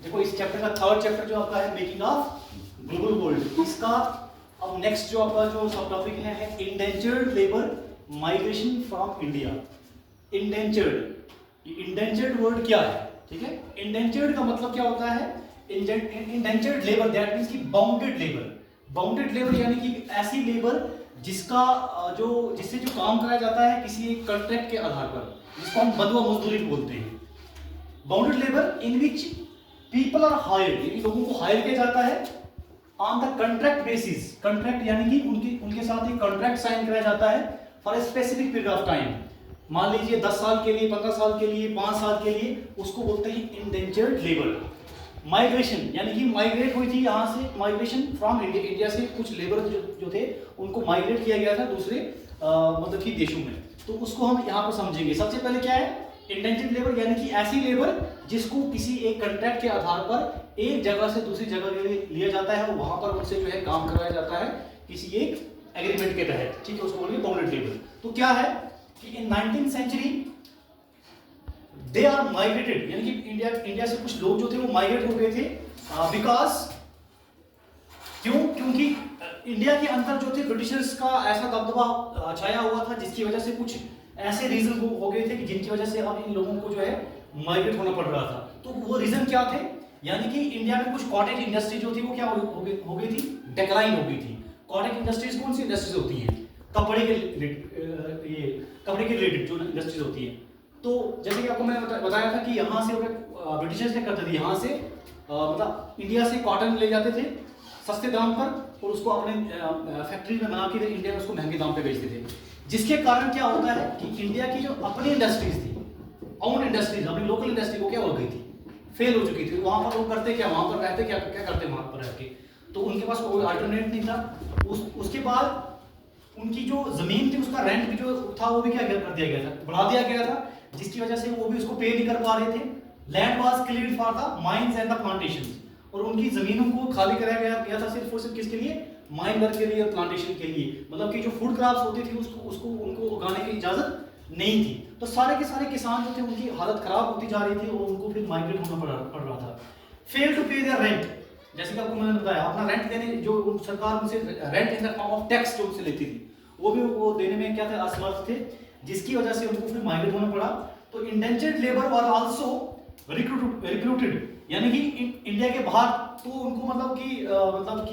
देखो इस चैप्टर का थर्ड चैप्टर जो आपका है मेकिंग ऑफ ग्लोबल वर्ल्ड, इसका अब नेक्स्ट जो आपका जो सब टॉपिक है indentured labour migration from India. Indentured word क्या है, ठीक है। इंडेंचर्ड का मतलब क्या होता है, इंडेंचर्ड लेबर दैट मींस कि बाउंडेड लेबर। बाउंडेड लेबर यानी कि ऐसी लेबर जिसका जिससे जो काम कराया जाता है किसी एक कॉन्ट्रैक्ट के आधार पर, जिसको हम बंधुआ मजदूरी बोलते हैं। Bounded labour in which people are hired, यानी लोगों को हायर किया जाता है on the contract basis. Contract यानी कि उनके साथ एक कॉन्ट्रैक्ट साइन कराया जाता है for a specific period of time. मान लीजिए 10 साल के लिए, 15 साल के लिए, 5 साल के लिए, उसको बोलते हैं इंडेंचर्ड लेबर। माइग्रेशन यानी कि माइग्रेट हुई थी यहाँ से, माइग्रेशन फ्रॉम इंडिया, इंडिया से कुछ लेबर जो थे उनको माइग्रेट किया गया था दूसरे मतलब कि देशों में। तो उसको हम यहाँ पर समझेंगे। सबसे पहले क्या है इंडेंचर्ड लेबर, यानी कि ऐसी लेबर जिसको किसी एक कॉन्ट्रैक्ट के आधार पर एक जगह से दूसरी जगह के लिए लिया जाता है और वहां पर उनसे जो है काम कराया जाता है किसी एक एग्रीमेंट के तहत, ठीक है। उसको बोलेंगे बाउंडेड लेबर। तो क्या है कि in 19th century they are migrated, यानी कि इंडिया से कुछ लोग जो थे वो माइग्रेट हो गए थे बिकॉज क्योंकि इंडिया के अंदर जो थे ब्रिटिशर्स का ऐसा दबदबा छाया हुआ था, जिसकी वजह से कुछ ऐसे रीजन हो गए थे कि जिनकी वजह से अब इन लोगों को जो है माइग्रेट होना पड़ रहा था। तो वो रीजन क्या थे, यानी कि इंडिया में कुछ कॉटेज इंडस्ट्री जो थी वो क्या हो गई थी, डिक्लाइन हो गई थी। कॉटेज इंडस्ट्रीज कौन सी इंडस्ट्रीज होती हैं, कपड़े के रिलेटेड जो इंडस्ट्रीज होती हैं। तो जैसे कि आपको मैंने बताया था कि यहाँ से ब्रिटिशर्स क्या करते थे, यहाँ से मतलब इंडिया से कॉटन ले जाते थे सस्ते दाम पर और उसको अपने फैक्ट्री में बना के इंडिया में उसको महंगे दाम पे बेचते थे। जिसके कारण क्या होता है कि इंडिया की जो अपनी इंडस्ट्रीज थी, ओन इंडस्ट्रीज, अपनी लोकल इंडस्ट्री वो क्या हो गई थी, फेल हो चुकी थी। वहां पर लोग करते क्या, वहां पर रहते क्या करते वहां पर रह के, तो उनके पास कोई अल्टरनेट नहीं था। उसके बाद उनकी जो जमीन थी उसका रेंट भी जो था वो भी क्या कर दिया गया था, बढ़ा दिया गया था, जिसकी वजह से वो भी उसको पे नहीं कर पा रहे थे। Land was cleared for the mines and the plantations, और उनकी जमीनों को खाली कराया गया था सिर्फ और सिर्फ किसके लिए, माइन वर्क के लिए और प्लांटेशन के लिए। मतलब कि जो फूड क्रॉप्स होती थी उसको उनको उगाने की इजाजत नहीं थी। तो सारे के सारे किसान जो थे उनकी हालत खराब होती जा रही थी और उनको फिर माइग्रेट होना पड़ रहा था। फेल टू पे देयर रेंट, जैसे कि आपको मैंने बताया, अपना रेंट देने जो सरकार उनसे rent in the form of tax जो उनसे लेती थी वो देने में क्या थे, असमर्थ थे, जिसकी वजह से उनको फिर माइग्रेट होना पड़ा। तो indentured labour were also recruited, यानी कि इंडिया के बाहर तो उनको मतलब कि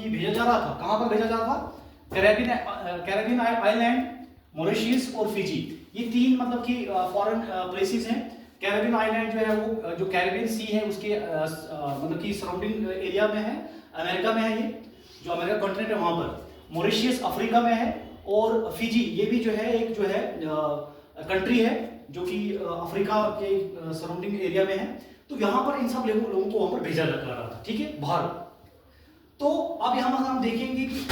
भेजा जा रहा था। कहां पर भेजा जा रहा था, कैरेबियन आइलैंड, मॉरिशस और फिजी, ये तीन मतलब कि फॉरेन प्लेसेस हैं। कैरेबियन आइलैंड जो है वो जो कैरेबियन सी है उसके मतलब कि सराउंडिंग एरिया में है, अमेरिका में है, ये जो अमेरिका कॉन्टिनेंट है वहां पर। मॉरिशस अफ्रीका में है और फिजी ये भी जो है एक जो है कंट्री है जो कि अफ्रीका के सराउंडिंग एरिया में है। तो यहाँ पर इन सब लोगों को वहां पर भेजा जा रहा था, ठीक है, बाहर। तो अब यहाँ हम देखेंगे कि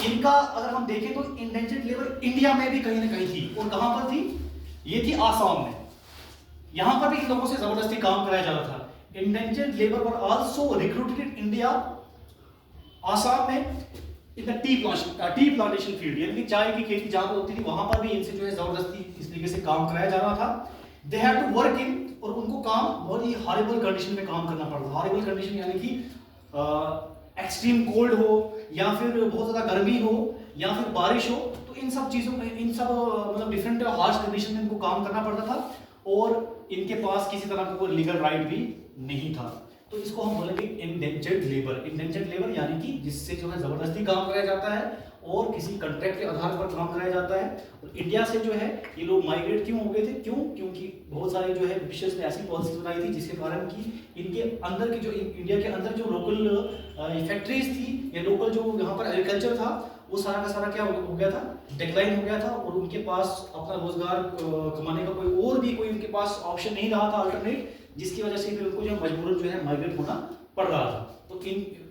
इनका अगर हम देखें तो इंडेंचर्ड लेबर इंडिया में भी कहीं ना कहीं थी, और कहां पर थी, ये थी आसाम में। यहां पर भी इन लोगों से जबरदस्ती काम कराया जा रहा था। Indentured labour were also recruited India, Assam में in the tea plantation field, यानी कि चाय की खेती जहां पर होती थी वहां पर भी इनसे जो है जबरदस्ती इस तरीके से काम कराया जा रहा था। They have to work in, और उनको काम बहुत ही हॉरिबल कंडीशन में काम करना पड़ता था। हॉरिबल कंडीशन यानी कि एक्सट्रीम कोल्ड हो या फिर बहुत ज्यादा गर्मी हो या फिर बारिश हो, तो इन सब चीजों में इन सब मतलब डिफरेंट हार्श कंडीशन में इनको काम करना पड़ता था, और इनके पास किसी तरह का कोई लीगल राइट भी नहीं था। तो इसको हम बोलेंगे इंडेंचर्ड लेबर। इंडेंचर्ड लेबर यानी कि जिससे जो है जबरदस्ती काम कराया जाता है और किसी कॉन्ट्रैक्ट के आधार पर काम कराया जाता है। और इंडिया से जो है ये लोग माइग्रेट क्यों हो गए थे, क्योंकि बहुत सारे जो है ब्रिटिशर्स ने ऐसी पॉलिसी बनाई थी जिसके कारण कि इनके अंदर की जो इंडिया के अंदर जो लोकल फैक्ट्रीज थी या लोकल जो यहाँ पर एग्रीकल्चर था वो सारा का सारा क्या हो गया था, डिक्लाइन हो गया था, और उनके पास अपना रोजगार कमाने का कोई उनके पास ऑप्शन नहीं रहा था अल्टरनेट, जिसकी वजह से फिर उनको जो मजबूरन जो है माइग्रेट होना पड़ रहा था। तो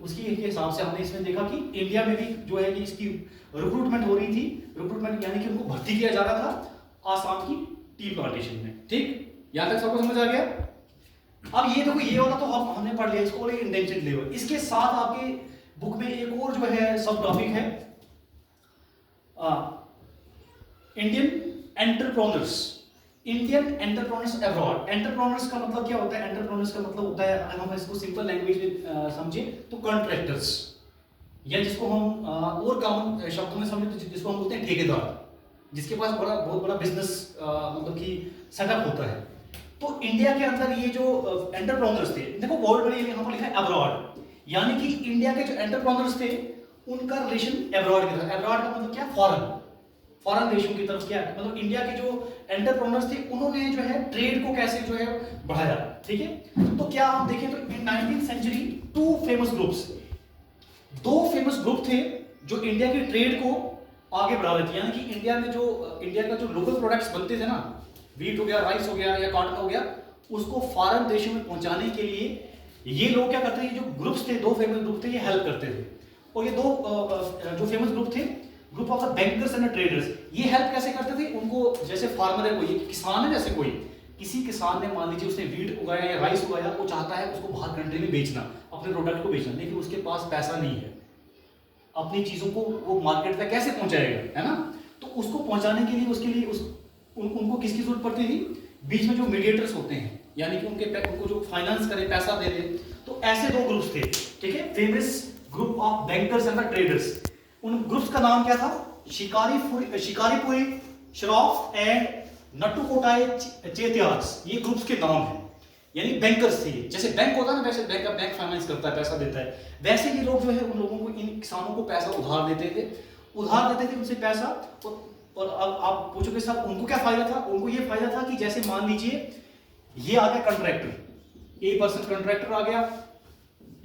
उसकी हिसाब से हमने इसमें देखा कि इंडिया में भी जो है कि इसकी रिक्रूटमेंट हो रही थी। रिक्रूटमेंट यानी कि उनको भर्ती किया जा रहा था आसाम की टी प्लांटेशन में, ठीक, यहां तक सबको समझ आ गया। अब ये देखो, ये वाला तो हमने पढ़ लिया, इसको इंडेंचर्ड लेबर। इसके साथ आपके बुक में एक और जो है सब टॉपिक है Indian entrepreneurs. Indian entrepreneurs abroad. Entrepreneurs का मतलब क्या होता है? एंटरप्रेन्योर्स का मतलब होता है, अगर हम इसको सिंपल लैंग्वेज में समझे तो कॉन्ट्रैक्टर्स, या जिसको हम और कॉमन शब्दों में समझे तो जिसको हम बोलते हैं ठेकेदार, जिसके पास बहुत बड़ा बिजनेस मतलब कि सेटअप होता है। तो इंडिया के अंदर ये जो एंटरप्रेन्योर्स थे, देखो वर्ड में यहाँ पर लिखा है अब्रॉड, यानी कि इंडिया के जो एंटरप्रेन्योर्स थे उनका रिलेशन अब्रॉड की तरफ। अब्रॉड का मतलब क्या? फॉरेन देशों की तरफ। क्या मतलब इंडिया के जो एंटरप्रेन्योर्स थे उन्होंने जो है ट्रेड को कैसे जो है बढ़ाया, ठीक है। तो क्या हम देखें तो इन 19th सेंचुरी दो फेमस ग्रुप थे जो इंडिया की ट्रेड को आगे बढ़ा रहे थे। यानी कि इंडिया का जो लोकल प्रोडक्ट्स बनते थे ना, व्हीट हो गया, राइस हो गया या कॉटन हो गया, उसको फॉरेन देशों में पहुंचाने के लिए ये लोग क्या करते थे? जो ग्रुप्स थे, दो फेमस ग्रुप थे, ये हेल्प करते थे। और ये दो जो फेमस ग्रुप थे, group of the bankers and traders, ये हेल्प कैसे करते थे उनको? जैसे फार्मर है, कोई किसान है, जैसे कोई किसी किसान ने मान लीजिए उसने व्हीट उगाया या राइस उगाया, वो चाहता है उसको बाहर कंट्री में बेचना, अपने प्रोडक्ट को बेचना, लेकिन उसके पास पैसा नहीं है, अपनी चीजों को वो मार्केट में कैसे पहुंचाएगा, है ना? तो उसको पहुंचाने के लिए उसके लिए उनको किसकी जरूरत पड़ती थी? बीच में जो मीडिएटर्स होते हैं, यानी कि उनको जो फाइनेंस करे, पैसा दे दे। तो ऐसे दो ग्रुप्स थे, ठीक है, famous group of bankers and traders. उन ग्रुप्स का नाम क्या था? शिकारीपुरी श्रॉफ एंड नट्टुकोटाई चेतियार्स, ये ग्रुप्स के नाम हैं। यानी बैंकर्स थे। जैसे बैंक होता है ना, वैसे बैंक फाइनेंस करता है, पैसा देता है, वैसे ये लोग जो है उन लोगों को, इन किसानों को पैसा उधार देते थे उनसे पैसा। और अब आप पूछोगे साहब उनको क्या फायदा था? उनको ये फायदा था कि जैसे मान लीजिए ये आ गया कंट्रैक्टर, ए पर्सन कंट्रैक्टर आ गया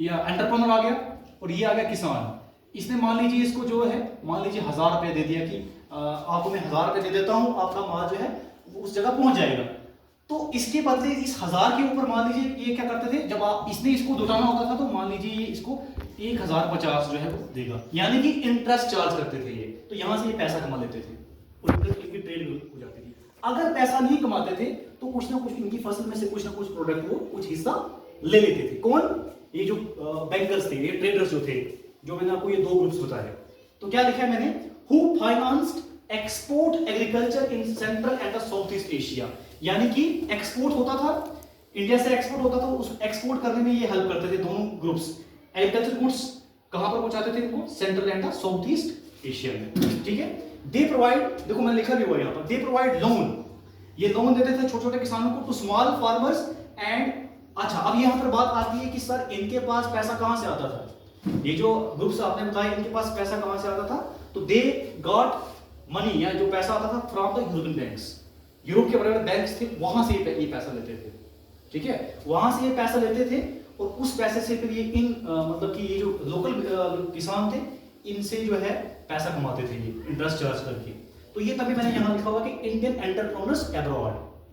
या एंटरप्रेन्योर आ गया, और ये आ गया किसान। इसने मान लीजिए इसको जो है, मान लीजिए 1000 रुपये दे दिया कि आपको मैं 1000 रुपये दे देता हूँ, आपका माल जो है उस जगह पहुंच जाएगा। तो इसके बदले इस 1000 के ऊपर मान लीजिए ये क्या करते थे, जब इसने इसको जुटाना होता था तो मान लीजिए ये इसको 1050 जो है वो देगा, यानी कि इंटरेस्ट चार्ज करते थे ये। तो यहाँ से ये पैसा कमा लेते थे और इनकी ट्रेड हो जाती थी। अगर पैसा नहीं कमाते थे तो कुछ ना कुछ इनकी फसल में से कुछ ना कुछ प्रोडक्ट वो कुछ हिस्सा ले लेते थे। कौन? ये जो बैंकर्स थे, ये ट्रेडर्स जो थे, जो मैंने आपको ये दो ग्रुप्स बताए। तो क्या लिखा है मैंने? Who financed export agriculture in central and south east Asia, यानी कि एक्सपोर्ट होता था, इंडिया से एक्सपोर्ट होता था, उस एक्सपोर्ट करने में ये हेल्प करते थे दोनों ग्रुप्स। एग्रीकल्चर गुड्स कहां पर पहुंचाते थे इनको? Central and south east Asia में, ठीक है। दे प्रोवाइड, देखो मैंने लिखा भी हुआ यहाँ पर, दे प्रोवाइड लोन, ये लोन देते थे छोटे छोटे किसानों को, टू स्मॉल फार्मर्स एंड। अच्छा, अब यहाँ पर बात आती है कि सर इनके पास पैसा कहां से आता था? ये जो ग्रुप्स आपने बताया इनके पास पैसा कहां से आता था? तो दे गॉट मनी, या जो पैसा आता था from the European banks, Europe के बड़े-बड़े बैंक्स थे, वहां से ये पैसा लेते थे, ठीक है, वहां से ये पैसा लेते थे। और उस पैसे से फिर ये मतलब कि ये जो लोकल किसान थे इनसे जो है पैसा कमाते थे ये इंटरेस्ट चार्ज करके। तो ये तभी मैंने यहाँ लिखा हुआ कि इंडियन एंटरप्रेन्योर्स अब्रॉड,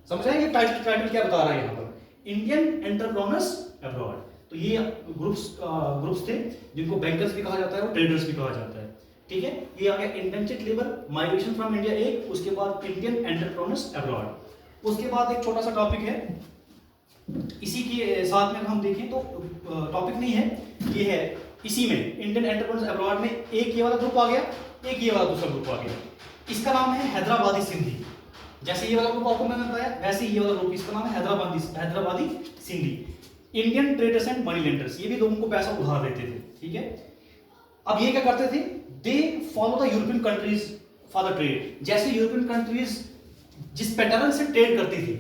समझ रहे हैं? ये टाइटल क्या बता रहा है यहाँ पर? Indian entrepreneurs abroad. तो ये ग्रुप्स थे जिनको बैंकर्स भी कहा जाता है और ट्रेडर्स भी कहा जाता है, ठीक है। ये आ गया indentured labour migration from India एक, उसके बाद इंडियन एंटरप्रेन्योर्स अब्रॉड। उसके बाद एक छोटा सा टॉपिक है, इसी के साथ में हम देखें तो टॉपिक नहीं है, ये है इसी में इंडियन एंटरप्रेन्योर्स अब्रॉड में एक ये वाला ग्रुप आ गया, एक ये वाला दूसरा ग्रुप आ गया। इसका नाम है हैदराबादी सिंधी। जैसे ये वाला ग्रुप आपको मैंने बताया, वैसे ये वाला ग्रुप, इसका नाम है Hyderabadi Sindhi. Indian traders and money lenders, ये भी लोगों को पैसा उधार देते थे, ठीक है। अब ये क्या करते थे? They follow the European countries for the trade. जैसे यूरोपियन कंट्रीज जिस पैटर्न से ट्रेड करती थी,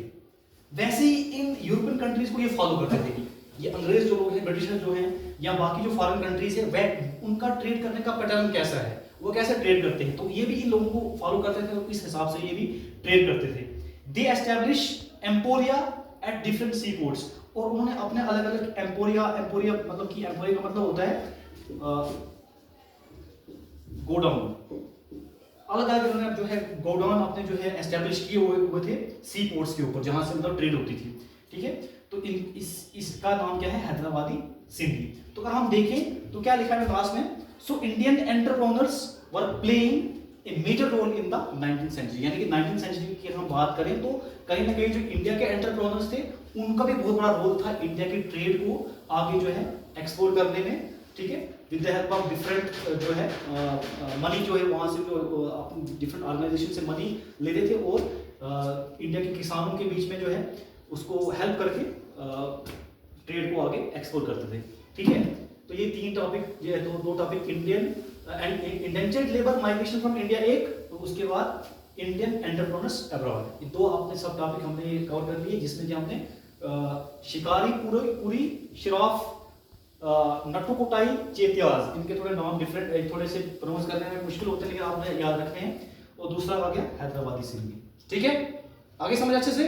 वैसे ही इन यूरोपियन कंट्रीज को ये फॉलो करते थे। ये अंग्रेज जो लोग हैं, ब्रिटिशर जो हैं, या बाकी जो फॉरेन कंट्रीज है, वह उनका ट्रेड करने का पैटर्न कैसा है, वो कैसे ट्रेड करते हैं, तो ये भी इन लोगों को फॉलो करते थे और इस हिसाब से ये भी ट्रेड करते थे। They establish emporia at different sea ports, और उन्होंने अपने अलग अलग एम्पोरिया मतलब कि एम्पोरिया का मतलब होता है गोडाउन, अलग अलग उन्होंने जो है गोडाउन अपने जो है एस्टैब्लिश किए हुए थे सी पोर्ट्स के ऊपर, जहां से मतलब ट्रेड होती थी, ठीक है। तो इसका नाम क्या है? हैदराबादी सिंधी। तो अगर हम देखें तो क्या लिखा है क्लास में? So Indian entrepreneurs were playing a major role in the 19th century, यानी कि 19th सेंचुरी की हम बात करें तो कहीं ना कहीं जो इंडिया के एंटरप्रेन्योर्स थे उनका भी बहुत बड़ा रोल था इंडिया की ट्रेड को आगे जो है एक्सपोर्ट करने में, ठीक है, with the help of different जो है मनी जो है वहां से जो डिफरेंट ऑर्गेनाइजेशन से मनी लेते थे और इंडिया के किसानों के बीच में जो है उसको हेल्प करके ट्रेड को आगे एक्सप्लोर करते थे। ठीक है, तो ये 3 टॉपिक, ये दो topic, Indian and indentured labour migration from India एक, तो उसके बाद इंडियन एंटरप्रेन्योर्स अब्रॉड, ये 2 आपने सब टॉपिक हमने कवर कर लिए, जिसमें कि हमने शिकारी पूरी शिराफ, नट्टू कुटाई, चेतियाज, इनके थोड़े नाम डिफरेंट, थोड़े से प्रोनाउंस करने में मुश्किल होते हैं, लेकिन आपने याद रखने हैं। और दूसरा आ गया हैदराबादी सिंधी। ठीक है, आगे समझ अच्छे से।